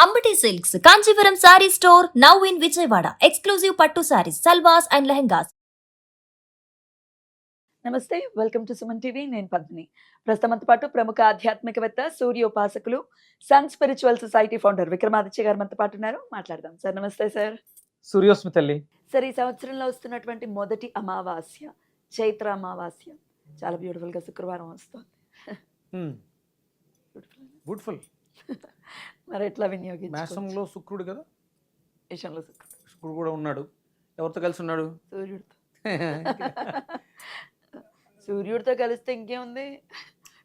Ambati Silks, Kanchipuram Saree Store, now in Vijayawada. Exclusive Pattu Sarees, Salwas and Lehengas. నమస్తే, welcome to Suman TV. నేను పద్మిని. ప్రస్తుతంతో పాటు ప్రముఖ ఆధ్యాత్మికవేత్త, సూర్యోపాసకులు, sun spiritual society founder Vikramaditya గారు మనతో పాటు ఉన్నారు. మాట్లాడదాం. సార్ నమస్తే. సార్ సూర్యోస్మి తల్లి. సార్, ఈ సంవత్సరంలో వస్తున్నటువంటి మొదటి అమావాస్య చైత్ర అమావాస్య చాలా బ్యూటిఫుల్ గా శుక్రవారం వస్తుంది. బ్యూటిఫుల్. మరి ఎట్లా వినియోగించుకోవచ్చు? మేషంలో శుక్రుడు కదా, విషయంలో శుక్రుడు కూడా ఉన్నాడు. ఎవరితో కలిసి ఉన్నాడు? సూర్యుడితో. సూర్యుడితో కలిస్తే ఇంకేముంది,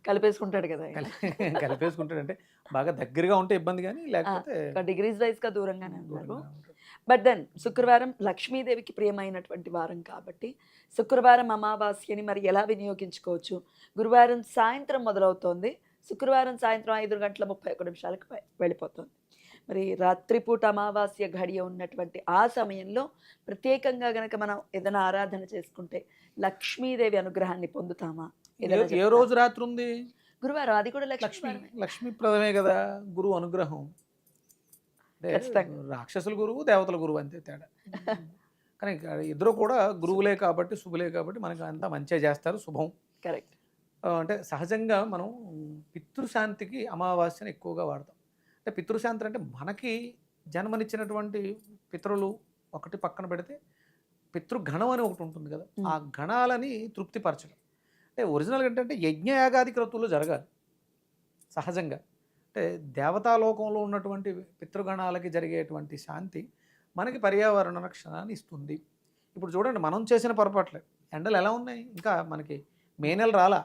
కలిపేసుకుంటాడు కదా. కలిపేసుకుంటాడు అంటే బాగా దగ్గరగా ఉంటే ఇబ్బంది, కానీ లేకపోతే డిగ్రీస్ వైజ్ గా దూరంగానే ఉన్నారు. బట్ దెన్ శుక్రవారం లక్ష్మీదేవికి ప్రియమైనటువంటి వారం కాబట్టి శుక్రవారం అమావాస్యని మరి ఎలా వినియోగించుకోవచ్చు? గురువారం సాయంత్రం మొదలవుతోంది, శుక్రవారం సాయంత్రం 5:31 వెళ్ళిపోతుంది. మరి రాత్రిపూట అమావాస్య ఘడియ ఉన్నటువంటి ఆ సమయంలో ప్రత్యేకంగా గనక మనం ఏదైనా ఆరాధన చేసుకుంటే లక్ష్మీదేవి అనుగ్రహాన్ని పొందుతామా? ఏ రోజు రాత్రి ఉంది? గురువారం. అది కూడా లక్ష్మీప్రదమే కదా గురువు అనుగ్రహం. రాక్షసుల గురువు, దేవతల గురువు, అంతే తేడా. కానీ ఇద్దరు కూడా గురువులే కాబట్టి, శుభులే కాబట్టి మనకు అంతా మంచిగా చేస్తారు, శుభం. కరెక్ట్. అంటే సహజంగా మనం పితృశాంతికి అమావాస్యను ఎక్కువగా వాడతాం. అంటే పితృశాంతి అంటే మనకి జన్మనిచ్చినటువంటి పితరులు ఒకటి పక్కన పెడితే పితృగణం అని ఒకటి ఉంటుంది కదా, ఆ గణాలని తృప్తిపరచడం. అంటే ఒరిజినల్గా ఏంటంటే యజ్ఞయాగాది క్రతువులు జరగాలి సహజంగా. అంటే దేవతాలోకంలో ఉన్నటువంటి పితృగణాలకి జరిగేటువంటి శాంతి మనకి పర్యావరణ రక్షణని ఇస్తుంది. ఇప్పుడు చూడండి, మనం చేసిన పొరపాట్లే. ఎండలు ఎలా ఉన్నాయి, ఇంకా మనకి మే నెల రాలా.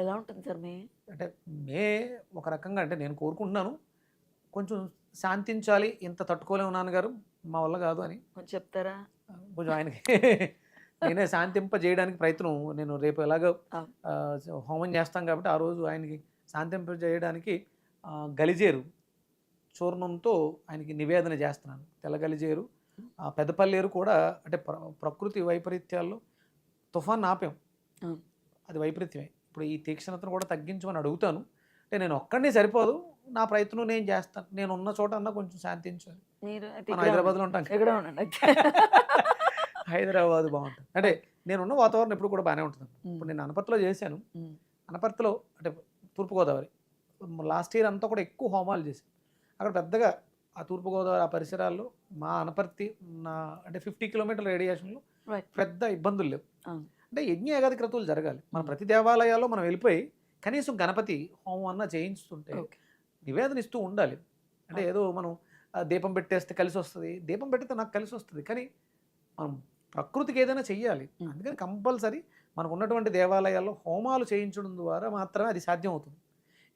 ఎలా ఉంటుంది సార్ మే? అంటే మే ఒక రకంగా, అంటే నేను కోరుకుంటున్నాను కొంచెం శాంతించాలి, ఇంత తట్టుకోలేము నాన్నగారు, మా వల్ల కాదు అని కొంచెం చెప్తారా? కొంచెం ఆయనకి నేనే శాంతింపజేయడానికి ప్రయత్నం. నేను రేపు ఎలాగో హోమం చేస్తాం కాబట్టి ఆ రోజు ఆయనకి శాంతింపజేయడానికి గలిజేరు చూర్ణంతో ఆయనకి నివేదన చేస్తున్నాను. తెల్ల గలిజేరు, పెద్దపల్లేరు కూడా. అంటే ప్రకృతి వైపరీత్యాల్లో తుఫాన్ ఆపాం, అది వైపరీత్యమే. ఇప్పుడు ఈ తీక్షణతను కూడా తగ్గించమని అడుగుతాను. అంటే నేను ఒక్కడిని సరిపోదు, నా ప్రయత్నం నేను చేస్తాను. నేను ఉన్న చోట అన్నా కొంచెం శాంతించాలి. మనం హైదరాబాద్లో ఉంటాం, హైదరాబాద్ బాగుంటుంది. అంటే నేనున్న వాతావరణం ఎప్పుడు కూడా బాగానే ఉంటుంది. ఇప్పుడు నేను అనపర్తిలో చేశాను. అనపర్తిలో అంటే తూర్పుగోదావరి, లాస్ట్ ఇయర్ అంతా కూడా ఎక్కువ హోమాలు చేశాను అక్కడ. పెద్దగా ఆ తూర్పుగోదావరి ఆ పరిసరాల్లో మా అనపర్తి అంటే 50 కిలోమీటర్ల రేడియేషన్లో పెద్ద ఇబ్బందులు లేవు. అంటే యజ్ఞయాగాది క్రతువులు జరగాలి. మన ప్రతి దేవాలయాల్లో మనం వెళ్ళిపోయి కనీసం గణపతి హోమం అన్నా చేయించుతుంటే నివేదన ఇస్తూ ఉండాలి. అంటే ఏదో మనం దీపం పెట్టేస్తే కలిసి వస్తుంది, దీపం పెట్టితే నాకు కలిసి వస్తుంది, కానీ మనం ప్రకృతికి ఏదైనా చెయ్యాలి. అందుకని కంపల్సరీ మనకు ఉన్నటువంటి దేవాలయాల్లో హోమాలు చేయించడం ద్వారా మాత్రమే అది సాధ్యం అవుతుంది.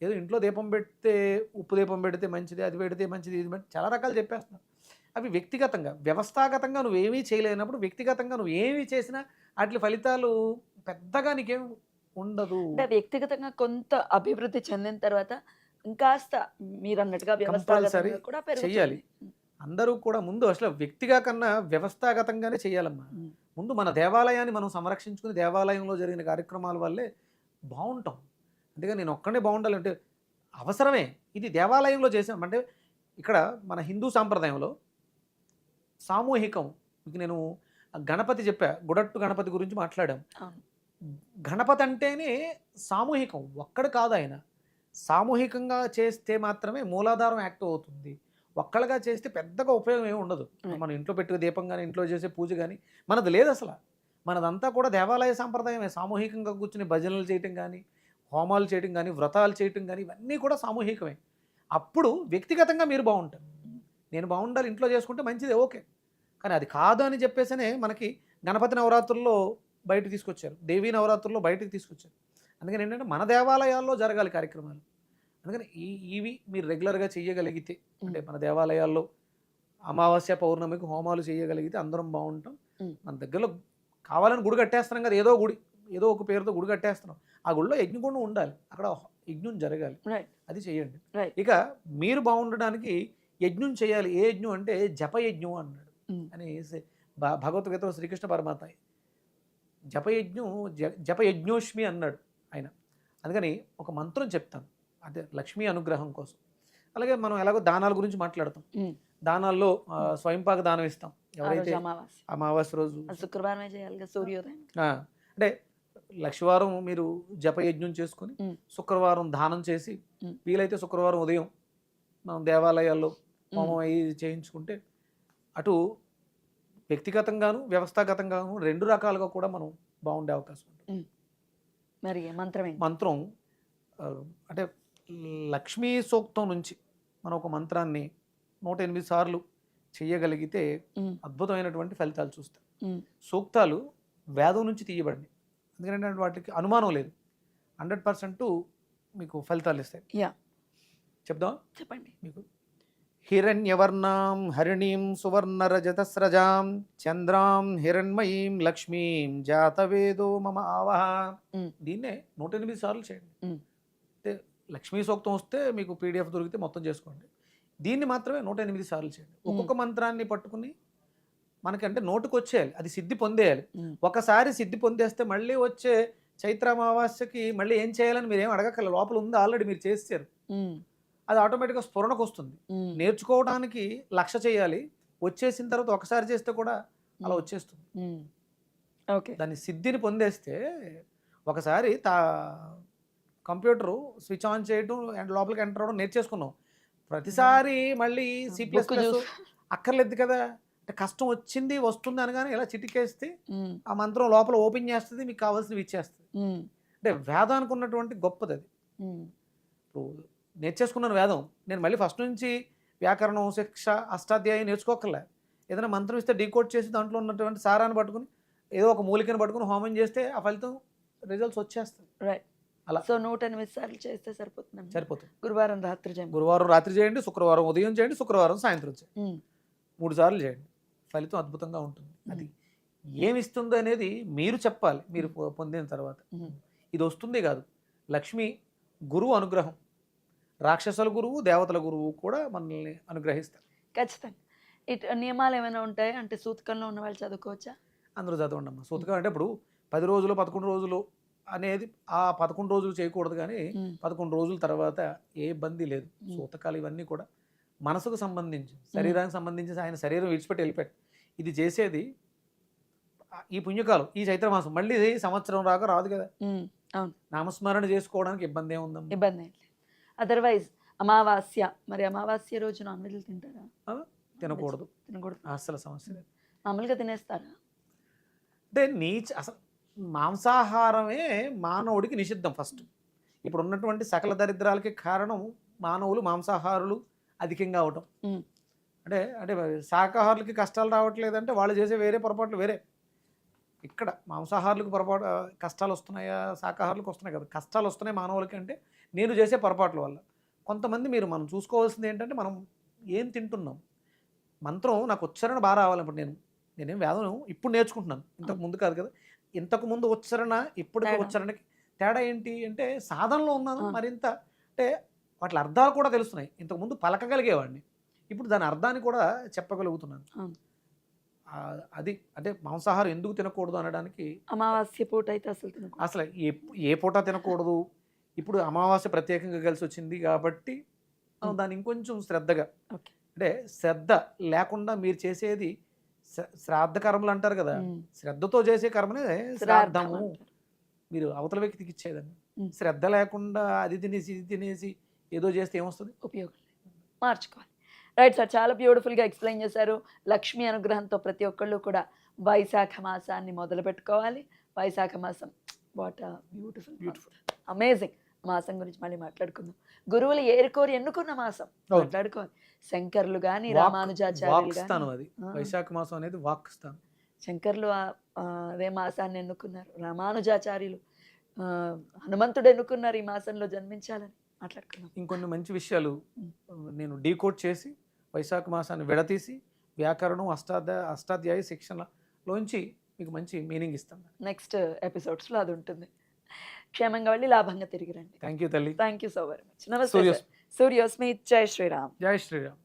ఏదో ఇంట్లో దీపం పెడితే, ఉప్పు దీపం పెడితే మంచిది, అది పెడితే మంచిది, ఇది చాలా రకాలు చెప్పేస్తున్నారు. అవి వ్యక్తిగతంగా, వ్యవస్థాగతంగా నువ్వేమీ చేయలేనప్పుడు వ్యక్తిగతంగా నువ్వు ఏమీ చేసినా వాటి ఫలితాలు పెద్దగా నీకేం ఉండదు. అంటే వ్యక్తిగతంగా కొంత అభివృద్ధి చెందిన తర్వాత ఇంకాస్త మీరు అన్నట్టుగా కంపల్సరీ చెయ్యాలి. అందరూ కూడా ముందు అసలు వ్యక్తిగా కన్నా వ్యవస్థాగతంగానే చేయాలమ్మా. ముందు మన దేవాలయాన్ని మనం సంరక్షించుకుని దేవాలయంలో జరిగిన కార్యక్రమాల వల్లే బాగుంటాం. అందుకని నేను ఒక్కడే బాగుండాలంటే అవసరమే. ఇది దేవాలయంలో చేసామంటే ఇక్కడ మన హిందూ సాంప్రదాయంలో సామూహికం. మీకు నేను గణపతి చెప్పా, గుడట్టు గణపతి గురించి మాట్లాడాం. గణపతి అంటేనే సామూహికం, ఒక్కడు కాదు ఆయన. సామూహికంగా చేస్తే మాత్రమే మూలాధారం యాక్టివ్ అవుతుంది. ఒక్కళ్ళగా చేస్తే పెద్దగా ఉపయోగం ఏమి ఉండదు. మనం ఇంట్లో పెట్టుకు దీపం కానీ, ఇంట్లో చేసే పూజ కానీ మనది లేదు అసలు. మనదంతా కూడా దేవాలయ సాంప్రదాయమే. సామూహికంగా కూర్చుని భజనలు చేయటం కానీ, హోమాలు చేయటం కానీ, వ్రతాలు చేయటం కానీ, ఇవన్నీ కూడా సామూహికమే. అప్పుడు వ్యక్తిగతంగా మీరు బాగుంటారు. నేను బాగుండాలి, ఇంట్లో చేసుకుంటే మంచిది, ఓకే. కానీ అది కాదు అని చెప్పేసనే మనకి గణపతి నవరాత్రుల్లో బయటకు తీసుకొచ్చారు, దేవీ నవరాత్రుల్లో బయటకు తీసుకొచ్చారు. అందుకని ఏంటంటే మన దేవాలయాల్లో జరగాలి కార్యక్రమాలు. అందుకని ఇవి మీరు రెగ్యులర్గా చేయగలిగితే, అంటే మన దేవాలయాల్లో అమావాస్య పౌర్ణమికి హోమాలు చేయగలిగితే అందరం బాగుంటాం. మన దగ్గరలో కావాలని గుడి కట్టేస్తున్నాం కదా, ఏదో ఒక పేరుతో గుడి కట్టేస్తున్నాం. ఆ గుడిలో యజ్ఞగుండం ఉండాలి, అక్కడ యజ్ఞం జరగాలి, అది చేయండి. ఇక మీరు బాగుండడానికి యజ్ఞం చేయాలి. ఏ యజ్ఞం అంటే జపయజ్ఞం అన్నాడు అని భగవద్గీతలో శ్రీకృష్ణ పరమాత్మ జపయజ్ఞోష్మి అన్నాడు ఆయన. అందుకని ఒక మంత్రం చెప్తాను, అదే లక్ష్మీ అనుగ్రహం కోసం. అలాగే మనం ఎలాగో దానాల గురించి మాట్లాడతాం. ఉమ్. దానాల్లో స్వయంపాక దానం ఇస్తాం ఆ ఎవరైతే రోజు అమావాస్య, అమావాస్య రోజు. అది శుక్రవారమే చేయాలిగా సూర్యోదయం. ఆ, అంటే లక్షవారం మీరు జపయజ్ఞం చేసుకొని ఉమ్. శుక్రవారం దానం చేసి ఉమ్. వీలైతే శుక్రవారం ఉదయం మనం దేవాలయాల్లో హోమం అవి చేయించుకుంటే అటు వ్యక్తిగతంగాను వ్యవస్థాగతంగాను రెండు రకాలుగా కూడా మనం బాగుండే అవకాశం ఉంటుంది. మరి మంత్రం ఏంటి? మంత్రం అంటే లక్ష్మీ సూక్తం నుంచి మనం ఒక మంత్రాన్ని 108 సార్లు చేయగలిగితే ఉమ్. అద్భుతమైనటువంటి ఫలితాలు చూస్తాం. ఉమ్. సూక్తాలు వేదం నుంచి తీయబడినాయి, ఎందుకంటే వాటికి అనుమానం లేదు, 100% మీకు ఫలితాలు ఇస్తాయి. యా, చెప్దాం చెప్పండి. మీకు. హిరణ్యవర్ణాం హరిణీం సువర్ణరజతస్రజాం చంద్రాం హిరణ్మయీం లక్ష్మీం జాతవేదో మమ ఆవహ. ఉమ్. దీన్నే 108 సార్లు చేయండి. ఉమ్. అంటే లక్ష్మీ సూక్తం వస్తే మీకు PDF దొరికితే మొత్తం చేసుకోండి. దీన్ని మాత్రమే 108 సార్లు చేయండి. ఒక్కొక్క మంత్రాన్ని పట్టుకుని మనకంటే నోటుకు వచ్చేయాలి, అది సిద్ధి పొందేయాలి. ఉమ్. ఒకసారి సిద్ధి పొందేస్తే మళ్ళీ వచ్చే చైత్ర అమావాస్యకి మళ్ళీ ఏం చేయాలని మీరు ఏం అడగక్కర్ల, లోపల ఉంది ఆల్రెడీ, మీరు చేస్తారు. ఉమ్. అది ఆటోమేటిక్గా స్ఫురణకు వస్తుంది. ఉమ్. నేర్చుకోవడానికి లక్ష్య చేయాలి, వచ్చేసిన తర్వాత ఒకసారి చేస్తే కూడా అలా వచ్చేస్తుంది. ఉమ్. ఓకే. దాని సిద్ధిని పొందేస్తే ఒకసారి కంప్యూటరు స్విచ్ ఆన్ చేయడం అండ్ లోపలికి ఎంటర్ అవడం నేర్చేసుకున్నాం. ప్రతిసారి మళ్ళీ C++ అక్కర్లేదు కదా. అంటే కష్టం వచ్చింది వస్తుంది అనగానే ఇలా చిటికేస్తే ఉమ్. ఆ మంత్రం లోపల ఓపెన్ చేస్తుంది, మీకు కావాల్సినవి ఇచ్చేస్తుంది. ఉమ్. అంటే వేదానికి ఉన్నటువంటి గొప్పది అది. ఉమ్. ఇప్పుడు నేర్చేసుకున్నాను వేదం, నేను మళ్ళీ ఫస్ట్ నుంచి వ్యాకరణం శిక్ష అష్టాధ్యాయం నేర్చుకోకర్లే. ఏదైనా మంత్రం ఇస్తే డీకోడ్ చేసి దాంట్లో ఉన్నటువంటి సారాన్ని పట్టుకుని ఏదో ఒక మూలికను పట్టుకుని హోమం చేస్తే ఆ ఫలితం రిజల్ట్స్ వచ్చేస్తాయి. రైట్. అలా. సో 108 సార్లు చేస్తే సరిపోతుంది. సరిపోతుంది. గురువారం రాత్రి చేయండి. గురువారం రాత్రి చేయండి, శుక్రవారం ఉదయం చేయండి, శుక్రవారం సాయంత్రం చేయండి. ఉమ్. 3 సార్లు చేయండి, ఫలితం అద్భుతంగా ఉంటుంది. అది ఏమిస్తుందో అనేది మీరు చెప్పాలి మీరు పొందిన తర్వాత. ఉమ్. ఇది వస్తుంది కాదు, లక్ష్మి గురువు అనుగ్రహం, రాక్షసుల గురువు దేవతల గురువు కూడా మనల్ని అనుగ్రహిస్తారు. ఖచ్చితంగా. ఇటు నియమాలు ఏమైనా ఉంటాయి అంటే సూతకంలో ఉన్న వాళ్ళు చదువుకోవచ్చా? అందరూ చదవండి అమ్మా. సూతకం అంటే ఇప్పుడు 10 రోజులు 11 రోజులు అనేది ఆ 11 రోజులు చేయకూడదు, కానీ 11 రోజుల తర్వాత ఏ ఇబ్బంది లేదు. సూతకాలు ఇవన్నీ కూడా మనసుకు సంబంధించి శరీరానికి సంబంధించి ఆయన శరీరం విడిచిపెట్టి వెళ్ళిపెట్టి ఇది చేసేది ఈ పుణ్యకాలం, ఈ చైత్రమాసం. మళ్ళీ సంవత్సరం రాక రాదు కదా. అవును. నామస్మరణ చేసుకోవడానికి ఇబ్బంది ఏముందమ్మా? ఇబ్బంది ఏం లేదు. అదర్వైజ్ అమావాస్య, మరి అమావాస్య రోజు నాన్ వెజ్ తింటారా? తినకూడదు, తినకూడదు. అసలు సమస్య లేదు. మామూలుగా తినేస్తారా? అంటే అసలు మాంసాహారమే మానవుడికి నిషిద్ధం ఫస్ట్. ఇప్పుడు ఉన్నటువంటి సకల దరిద్రాలకి కారణం మానవులు మాంసాహారులు అధికంగా అవటం. అంటే అంటే శాకాహారులకి కష్టాలు రావట్లేదంటే వాళ్ళు చేసే వేరే పొరపాట్లు వేరే. ఇక్కడ మాంసాహారులకు పొరపాటు కష్టాలు వస్తున్నాయా, శాకాహారులకు వస్తున్నాయి కదా కష్టాలు వస్తున్నాయి మానవులకి అంటే నేను చేసే పొరపాట్ల వల్ల. కొంతమంది మనం చూసుకోవాల్సింది ఏంటంటే మనం ఏం తింటున్నాం. మంత్రం నాకు ఉచ్చారణ బాగా రావాలి. ఇప్పుడు నేనేం వేదం ఇప్పుడు నేర్చుకుంటున్నాను, ఇంతకు ముందు కాదు కదా. ఇంతకు ముందు ఉచ్చారణ ఇప్పటికీ ఉచ్చారణకి తేడా ఏంటి అంటే సాధనలో ఉన్నాను మరింత. అంటే వాటి అర్థాలు కూడా తెలుస్తున్నాయి. ఇంతకుముందు పలకగలిగేవాడిని, ఇప్పుడు దాని అర్థాన్ని కూడా చెప్పగలుగుతున్నాను. అది అంటే మాంసాహారం ఎందుకు తినకూడదు అనడానికి అమావాస్య పూట అయితే అసలు ఏ పూట తినకూడదు. ఇప్పుడు అమావాస్య ప్రత్యేకంగా కలిసి వచ్చింది కాబట్టి మనం దాన్ని ఇంకొంచెం శ్రద్ధగా, అంటే శ్రద్ధ లేకుండా మీరు చేసేది శ్రాద్ధ కర్మలు అంటారు కదా, శ్రద్ధతో చేసే కర్మనే శ్రాద్ధము. మీరు అవతల వ్యక్తికి ఇచ్చేదాన్ని శ్రద్ధ లేకుండా అది తినేసి ఇది తినేసి ఏదో చేస్తే ఏమొస్తుంది? ఉపయోగం మార్చుకోవాలి. రైట్ సార్, చాలా బ్యూటిఫుల్గా ఎక్స్ప్లెయిన్ చేశారు. లక్ష్మీ అనుగ్రహంతో ప్రతి ఒక్కళ్ళు కూడా వైశాఖ మాసాన్ని మొదలు పెట్టుకోవాలి. వైశాఖ మాసం వాట్ బ్యూటిఫుల్ అమేజింగ్ మాసం గురించి మళ్ళీ మాట్లాడుకుందాం. గురువులు ఏరుకోరి ఎన్నుకున్న మాసం మాట్లాడుకోవాలి. శంకర్లు కానీ రామానుజాచార్యులు కానీ, అది వైశాఖ మాసం అనేది వాక్ స్థానం. శంకర్లు అదే మాసాన్ని ఎన్నుకున్నారు. రామానుజాచార్యులు హనుమంతుడు ఎన్నుకున్నారు ఈ మాసంలో జన్మించాలని మాట్లాడుకున్నాం. ఇంకొన్ని మంచి విషయాలు నేను డీకోడ్ చేసి వైశాఖ మాసాన్ని విడతీసి వ్యాకరణం అష్టాధ్యాయ శిక్షణలోంచి మీకు మంచి మీనింగ్ ఇస్తాను. నెక్స్ట్ ఎపిసోడ్స్లో అది ఉంటుంది. క్షేమంగా వెళ్ళి లాభంగా తిరిగి రండి. థ్యాంక్ యూ తల్లి. Thank you so very much. నమస్తే. సూర్యోస్మి. జై శ్రీరామ్. జై శ్రీరామ్.